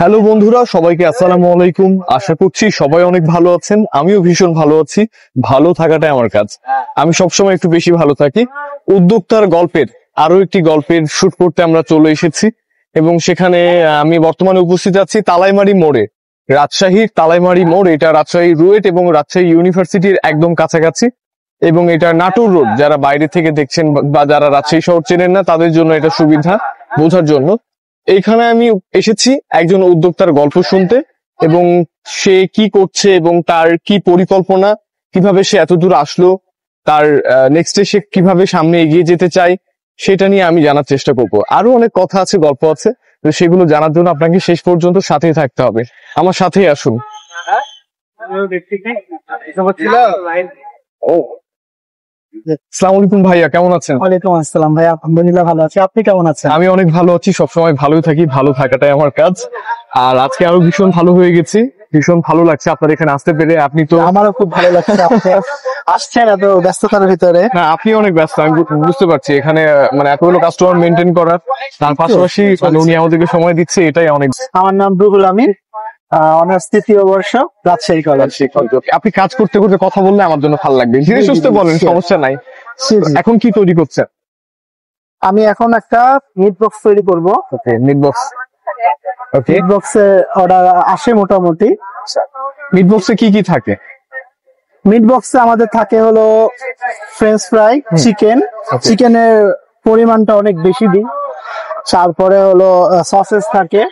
Hello বন্ধুরা, সবাইকে আসসালামু আলাইকুম। আশা করছি সবাই অনেক ভালো আছেন। আমিও ভীষণ ভালো আছি। ভালো থাকাটাই আমার কাজ। আমি সবসময় একটু বেশি ভালো থাকি। উদ্যোক্তার গল্পের আরো একটি গল্পের শুট করতে আমরা চলে এসেছি এবং সেখানে আমি বর্তমানে উপস্থিত আছি তালাইমারি মোড়ে। রাজশাহীর তালাইমারি মোড়, এটা রাজশাহী রুয়েট এবং রাজশাহী ইউনিভার্সিটির একদম কাছাকাছি এবং এটা নাটোর রোড। যারা বাইরে থেকে দেখছেন বা যারা রাজশাহী শহর চেনেন না তাদের জন্য এটা সুবিধা বোঝার জন্য। এইখানে আমি এসেছি একজন উদ্যোক্তার গল্প শুনতে এবং সে কি করছে এবং তার কি পরিকল্পনা, কিভাবে সে এতদূর আসলো, তার নেক্সটে সে কিভাবে সামনে এগিয়ে যেতে চায় সেটা নিয়ে আমি জানার চেষ্টা করব। আরো অনেক কথা আছে, গল্প আছে, তো সেগুলো জানার জন্য আপনাকে শেষ পর্যন্ত সাথেই থাকতে হবে। আমার সাথেই আসুন। ও, আসসালামু আলাইকুম ভাইয়া, কেমন আছেন? ওয়ালাইকুম আসসালাম ভাই, আলহামদুলিল্লাহ ভালো আছি। আপনি কেমন আছেন? আমি অনেক ভালো আছি, সবসময় ভালোই থাকি, ভালো থাকাটাই আমার কাজ। আর আজকে আরো ভীষণ ভালো হয়ে গেছি, ভীষণ ভালো লাগছে আপনার এখানে আসতে পেরে। আপনি তো আমারও খুব ভালো লাগছে আপনি আসছেন এত ব্যস্ততার ভিতরে। না, আপনি অনেক ব্যস্ত, আমি বুঝতে পারছি। এখানে মানে এতগুলো কাস্টমার মেনটেন করার, তার পাশাপাশি মানে উনি আমাদেরকে সময় দিচ্ছে, এটাই অনেক। আমার নাম রুহুল আমিন, অনার্স তৃতীয় বর্ষ, রাজশাহী কলেজ। আপনি কাজ করতে করতে কথা বললে আমার জন্য ভালো লাগবে। ধীরে সুস্থে বলেন, সমস্যা নাই। এখন কি তৈরি করছেন? আমি এখন একটা মিট বক্স তৈরি করব। Meat box. ওকে, মিট বক্সে অর্ডার আসে মোটামুটি। মিট বক্সে কি কি থাকে? মিট বক্সে আমাদের থাকে হলো ফ্রেঞ্চ ফ্রাই, চিকেন। চিকেনের পরিমাণটা অনেক বেশি দিই। তারপরে হলো সসেস থাকে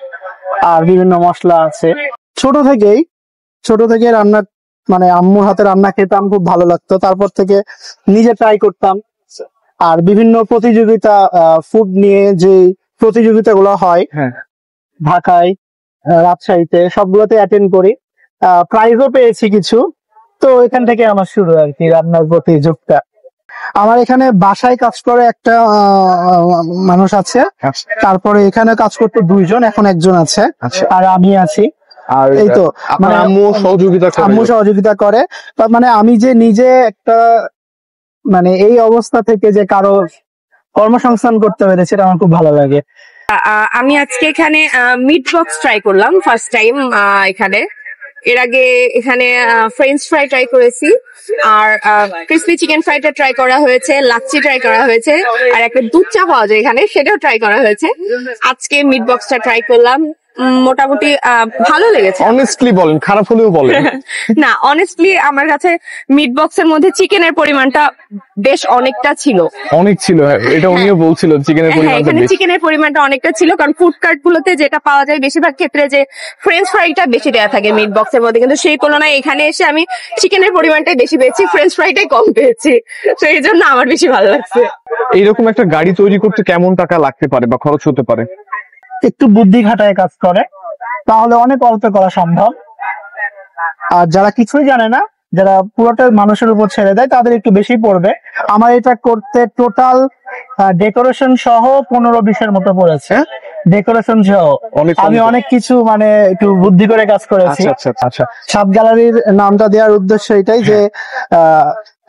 আর বিভিন্ন মশলা আছে। ছোট থেকে রান্না, মানে আম্মুর হাতে রান্না খেতাম, খুব ভালো লাগতো। তারপর থেকে নিজে ট্রাই করতাম। আর বিভিন্ন প্রতিযোগিতা, ফুড নিয়ে যে প্রতিযোগিতাগুলো হয় ঢাকায়, রাজশাহীতে, সবগুলোতে অ্যাটেন্ড করি। প্রাইজও পেয়েছি কিছু। তো এখান থেকে আমার শুরু আর কি রান্নার প্রতি ঝোঁকটা। আমার এখানে বাসায় কাজ করে একটা মানুষ আছে, তারপরে এখানে কাজ করতে দুইজন, এখন একজন আছে, আর আমি আছি। আর এই তো মানে আম্মু সহযোগিতা করে। মানে আমি যে নিজে একটা, মানে এই অবস্থা থেকে যে কারো কর্মসংস্থান করতে পেরে, সেটা আমার খুব ভালো লাগে। আমি আজকে এখানে মিট বক্স ট্রাই করলাম ফার্স্ট টাইম এখানে। এর আগে এখানে ফ্রেঞ্চ ফ্রাই ট্রাই করেছি, আর ক্রিসপি চিকেন ফ্রাইটা ট্রাই করা হয়েছে, লাচ্ছি ট্রাই করা হয়েছে, আর একটা দুধ চা পাওয়া যায় এখানে, সেটাও ট্রাই করা হয়েছে। আজকে মিট বক্সটা ট্রাই করলাম, মোটামুটি ভালো লেগেছে। অনেস্টলি বলেন, খারাপ হলেও বলেন। না, অনেস্টলি আমার কাছে মিট বক্সের মধ্যে চিকেনের পরিমাণটা বেশ অনেকটা ছিল। অনেক ছিল, এটা উনিও বলছিল চিকেনের পরিমাণটা এখানে বেশি। চিকেনের পরিমাণটা অনেকটা ছিল, কারণ ফুড কার্ট গুলোতে যেটা পাওয়া যায় বেশিরভাগ ক্ষেত্রে যে ফ্রেঞ্চ ফ্রাইটা বেশি দেওয়া থাকে মিট বক্সের মধ্যে, কিন্তু সেই তুলনায় এখানে এসে আমি চিকেনের পরিমাণটাই বেশি পেয়েছি, ফ্রেঞ্চ ফ্রাইটাই কম পেয়েছি। তো এই জন্য আমার বেশি ভালো লাগছে। এইরকম একটা গাড়ি তৈরি করতে কেমন টাকা লাগতে পারে বা খরচ হতে পারে? একটু বুদ্ধি খাটায় কাজ করে তাহলে অনেক অল্প করা সম্ভব। আর যারা কিছুই জানে না, যারা পুরোটা মানুষের উপর ছেড়ে দেয়, তাদের একটু বেশি পড়বে। আমার এটা করতে টোটাল ডেকোরেশন সহ 15-20 মতো পড়েছে। ডেকোরেশন সহ আমি অনেক কিছু মানে একটু বুদ্ধি করে কাজ করেছি। সাত গ্যালারির নামটা দেওয়ার উদ্দেশ্য এটাই যে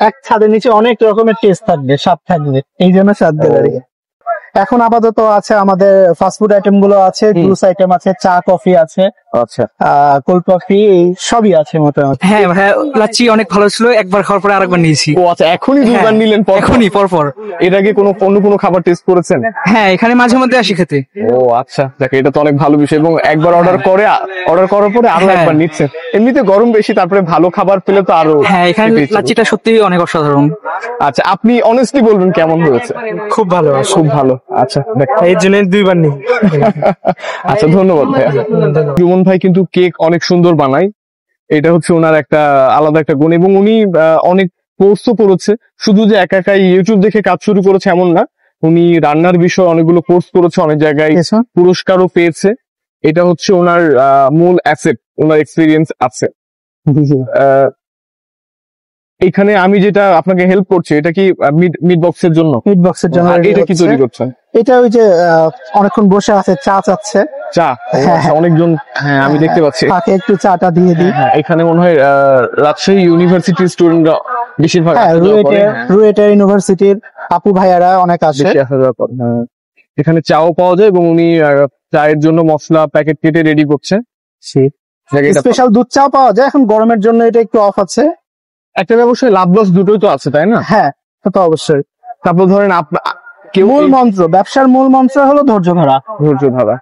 এক ছাদের নিচে অনেক রকমের টেস্ট থাকবে, স্বাদ থাকবে, এই জন্য সাত গ্যালারি। এখন আপাতত আছে আমাদের ফাস্টফুড আইটেম গুলো আছে, জুস আইটেম আছে, চা কফি আছে, কোল্ড কফি, সবই আছে মোটামুটি। হ্যাঁ হ্যাঁ, লাচ্ছি অনেক ভালো ছিল, একবার খাওয়ার পরে আরেকবার নিয়েছি। ও আচ্ছা, এখনই দুবার নিলেন? এখনই পরপর। এর আগে কোনো খাবার টেস্ট করেছেন? হ্যাঁ, এখানে মাঝে মধ্যে আসি খেতে। ও আচ্ছা, দেখো এটা তো অনেক ভালো বিষয়। এবং একবার অর্ডার করার পরে আরো একবার নিচ্ছেন। এমনিতে গরম বেশি, তারপরে ভালো খাবার পেলে তো আরো। হ্যাঁ, এখানে লাচ্ছিটা সত্যি অনেক অসাধারণ। আচ্ছা, আপনি অনেস্টলি বলবেন কেমন হয়েছে? খুব ভালো, খুব ভালো। আচ্ছা, এই জন্য দুইবার নিই। আচ্ছা, ধন্যবাদ ভাইয়া। সুমন ভাই কিন্তু কেক অনেক সুন্দর বানায়, এটা হচ্ছে ওনার একটা আলাদা একটা গুণ। এবং উনি অনেক কোর্সও করেছে, শুধু যে একাই ইউটিউব দেখে কাজ শুরু করেছে এমন না। উনি রান্নার বিষয়ে অনেকগুলো কোর্স করেছে, অনেক জায়গায় পুরস্কারও পেয়েছে। এটা হচ্ছে ওনার মূল অ্যাসেট, ওনার এক্সপিরিয়েন্স আছে। এখানে আমি যেটা আপনাকে হেল্প করছি, এটা কি মিট বক্সের জন্য? মিট বক্সের জন্য। এটা কি তৈরি করছেন? এটা ওই যে অনেকক্ষণ বসে আছে, চা চাচ্ছে। চা? অনেকজন, হ্যাঁ আমি দেখতে পাচ্ছি। তাকে একটু চাটা দিয়ে দিই। এখানে মনে হয় রাজশাহী ইউনিভার্সিটির স্টুডেন্টরা বেশিরভাগ, রুয়েটের ইউনিভার্সিটির আপু ভাইয়ারা অনেক আসে। এখানে চাও পাওয়া যায় এবং উনি চায়ের জন্য মশলা প্যাকেট কেটে রেডি করছে। জায়গাটা স্পেশাল দুধ চাও পাওয়া যায়, এখন গরমের জন্য এটা একটু অফ আছে। একটা ব্যবসায় লাভ লস দুটোই তো আছে, তাই না? হ্যাঁ, তা তো অবশ্যই। তারপর ধরেন কেউ মূল মন্ত্র, ব্যবসার মূল মন্ত্র হলো ধৈর্য ধরা। ধৈর্য ধরা।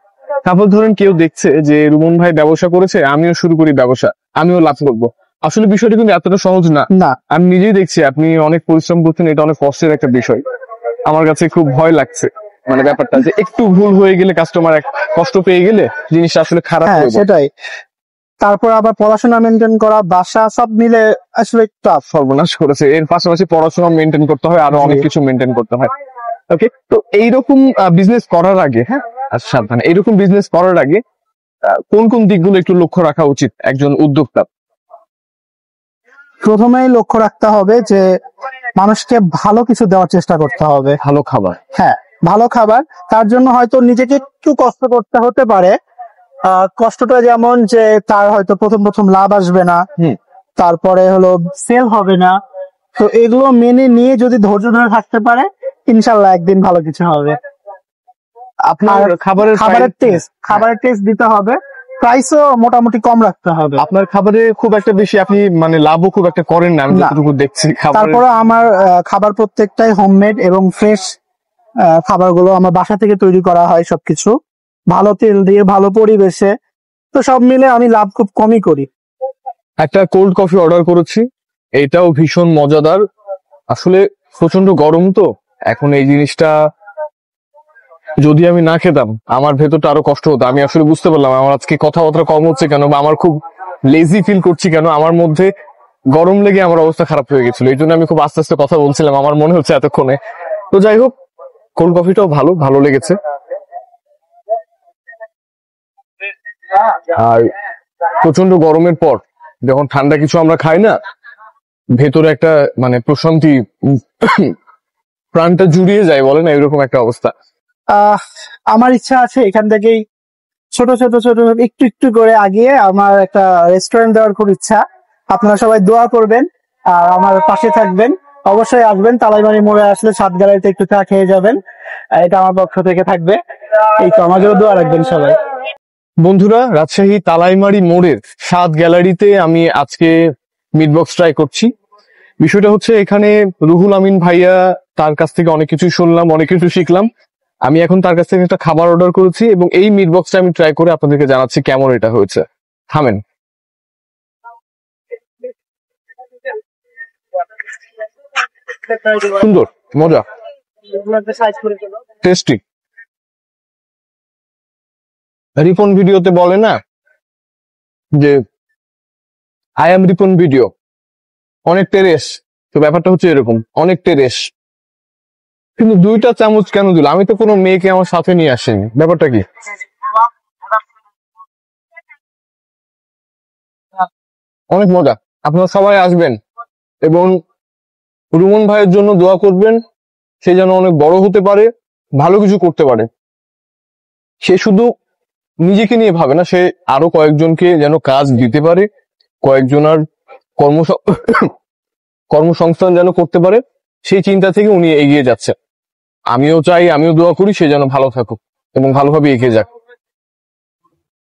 তারপর ধরেন কেউ দেখছে যে রুমন ভাই ব্যবসা করেছে, আমিও শুরু করি ব্যবসা, আমিও লাভ করবো। আসলে বিষয়টা কিন্তু এতটা সহজ না। না, আমি নিজেই দেখছি আপনি অনেক পরিশ্রম করছেন, এটা অনেক কষ্টের একটা বিষয়। আমার কাছে খুব ভয় লাগছে, মানে ব্যাপারটা যে একটু ভুল হয়ে গেলে, কাস্টমার কষ্ট পেয়ে গেলে জিনিসটা আসলে খারাপ হ্যাঁ হয়ে যাবে। সেটাই। তারপর আবার পড়াশোনা মেনটেন করা, বাসা, সব মিলে আসলে টাফ। সর্বনাশ করেছে। এর পাশাপাশি পড়াশোনা মেনটেন করতে হয়, আরো অনেক কিছু মেনটেন করতে হয়। ওকে, তো এইরকম বিজনেস করার আগে, হ্যাঁ সাবধানে, এইরকম বিজনেস করার আগে কোন কোন দিকগুলো একটু লক্ষ্য রাখা উচিত একজন উদ্যোক্তা? প্রথমেই লক্ষ্য রাখতে হবে যে মানুষকে ভালো কিছু দেওয়ার চেষ্টা করতে হবে। ভালো খাবার। হ্যাঁ, ভালো খাবার। তার জন্য হয়তো নিজেকে একটু কষ্ট করতে হতে পারে। কষ্টটা যেমন যে তার হয়তো প্রথম প্রথম লাভ আসবে না, তারপরে হলো সেল হবে না। তো এগুলো মেনে নিয়ে যদি ধৈর্য ধরে থাকতে পারে, ইনশাল্লাহ একদিন ভালো কিছু হবে। আপনার খাবারের টেস্ট দিতে হবে, প্রাইসও মোটামুটি কম রাখতে হবে। আপনার খাবারে খুব একটা বেশি আপনি মানে লাভও খুব একটা করেন না, আমি না। যতটুকু দেখছি। তারপরে আমার খাবার প্রত্যেকটাই হোমমেড এবং ফ্রেশ। খাবারগুলো আমার বাসা থেকে তৈরি করা হয় সবকিছু, ভালো তেল দিয়ে, ভালো পরিবেশে। তো সব মিলে আমি লাভ খুব কমই করি। একটা কোল্ড কফি অর্ডার করেছি, এটাও ভীষণ মজাদার। আসলে প্রচন্ড গরম তো এখন, এই জিনিসটা যদি আমি না খেতাম আমার ভেতরটা আরো কষ্ট হতো। আমি আসলে বুঝতে পারলাম আমার আজকে কথাবার্তা কম হচ্ছে কেন, বা আমার খুব লেজি ফিল করছি কেন। আমার মধ্যে গরম লেগে আমার অবস্থা খারাপ হয়ে গেছিল, এই জন্য আমি খুব আস্তে আস্তে কথা বলছিলাম, আমার মনে হচ্ছে এতক্ষণে। তো যাই হোক, কোল্ড কফিটাও ভালো লেগেছে। আর প্রচন্ড গরমের পর যখন ঠান্ডা কিছু আমরা খাই না, ভেতরে একটা মানে প্রশান্তি, প্রাণটা জুড়িয়ে যায়, বলে না, এরকম একটা অবস্থা। আমার ইচ্ছা আছে এখান থেকেই ছোট ছোট একটু একটু করে আগিয়ে আমার একটা রেস্টুরেন্ট দেওয়ার খুব ইচ্ছা। আপনারা সবাই দোয়া করবেন আর আমার পাশে থাকবেন। অবশ্যই আসবেন, তালাইমারি মোড়ে আসলে সাত গ্যালারিতে একটু চা খেয়ে যাবেন, এটা আমার পক্ষ থেকে থাকবে। এই তো, আমার জন্য দোয়া রাখবেন সবাই। বন্ধুরা, রাজশাহী তালাইমারি মোড়ের সাত গ্যালারিতে আমি আজকে মিট বক্স ট্রাই করছি। বিষয়টা হচ্ছে, এখানে রুহুল আমিন ভাইয়া, তার কাছ থেকে অনেক কিছু শুনলাম, অনেক কিছু শিখলাম। আমি এখন তার কাছ থেকে একটা খাবার অর্ডার করেছি এবং এই মিট বক্সটা আমি ট্রাই করে আপনাদেরকে জানাচ্ছি কেমন এটা হয়েছে। থামেন। সুন্দর, মজা, টেস্টি। রিপন ভিডিওতে বলে না যে আই এম রিপন ভিডিও, অনেক টেরেস। তো ব্যাপারটা হচ্ছে এরকম, অনেক টেরেস। কিন্তু 2টা চামচ কেন দিল? আমি তো কোনো মেয়েকে আমার সাথে নিয়ে আসিনি, ব্যাপারটা কি? অনেক মজা। আপনারা সবাই আসবেন এবং রুমন ভাইয়ের জন্য দোয়া করবেন, সে যেন অনেক বড় হতে পারে, ভালো কিছু করতে পারে। সে শুধু নিজেকে নিয়ে ভাবে না, সে আরো কয়েকজনকে যেন কাজ দিতে পারে, কয়েকজনের কর্মসংস্থান যেন করতে পারে, সেই চিন্তা থেকে উনি এগিয়ে যাচ্ছে। আমিও চাই, আমিও দোয়া করি সে যেন ভালো থাকুক এবং ভালোভাবে এগিয়ে যাক।